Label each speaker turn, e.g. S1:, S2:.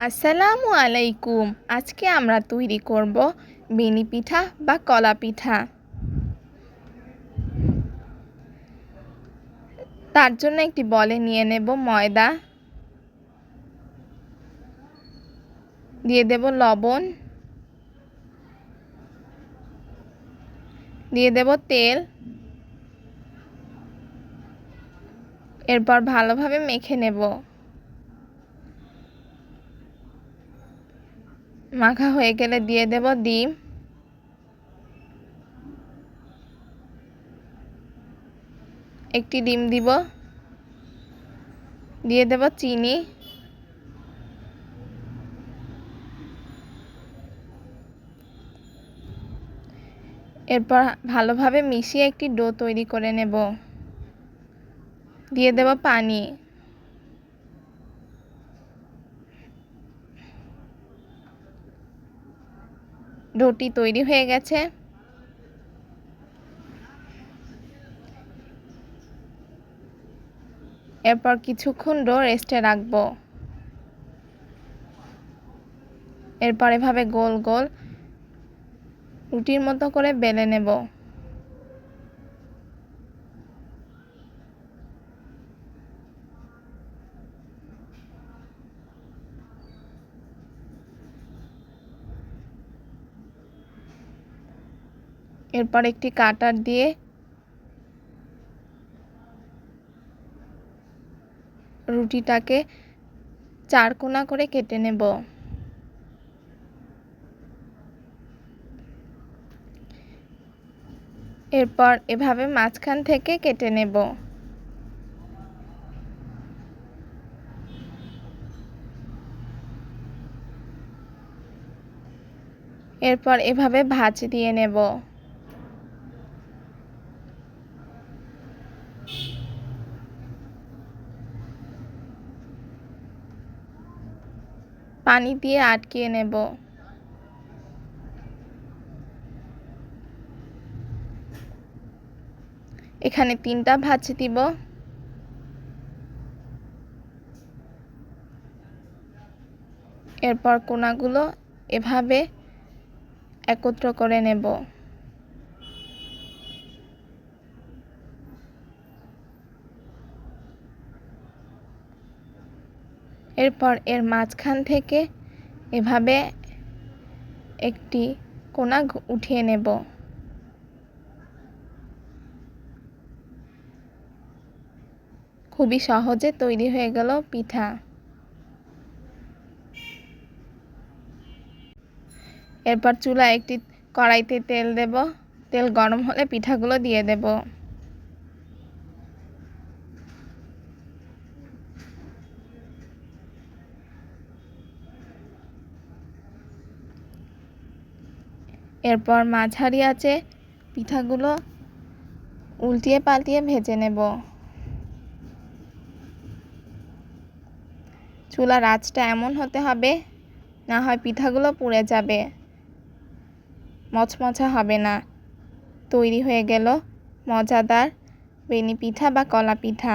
S1: আসসালামু আলাইকুম। আজকে আমরা তৈরি করব বেনি পিঠা বা কলা পিঠা। তার জন্য একটি বলে নিয়ে নেব ময়দা, দিয়ে দেব লবণ, দিয়ে দেব তেল, এরপর ভালোভাবে মেখে নেব। মাখা হয়ে গেলে দিয়ে দেব ডিম, একটি ডিম দিব, দিয়ে দেব চিনি, এরপর ভালোভাবে মিশিয়ে একটি ডো তৈরি করে নেব। দিয়ে দেব পানি, ডোটি তৈরি হয়ে গেছে। এরপর কিছুক্ষণ ডো রেস্টে রাখব। এরপর এভাবে গোল গোল রুটির মতো করে বেলে নেব। এরপর একটি কাটার দিয়ে রুটিটাকে চারকোনা করে কেটে নেব। এরপর এভাবে মাঝখান থেকে কেটে নেব। এরপর এভাবে ভাঁজ দিয়ে নেব। পানি দিয়ে আটকিয়ে নেব। এখানে 3টা ভাঁজ দিব। এরপর কোণাগুলো এভাবে একত্র করে নেব। এরপর এর মাঝখান থেকে এভাবে একটি কোণা উঠিয়ে নেব। খুবই সহজে তৈরি হয়ে গেল পিঠা। এরপর চুলায় একটি কড়াইতে তেল দেব। তেল গরম হলে পিঠাগুলো দিয়ে দেব। এরপর মাঝারি আঁচে পিঠাগুলো উল্টিয়ে পাল্টিয়ে ভেজে নেব। চুলার আঁচটা এমন হতে হবে, না হয় পিঠাগুলো পুড়ে যাবে, মচমচা হবে না। তৈরি হয়ে গেল মজাদার বেনি পিঠা বা কলা পিঠা।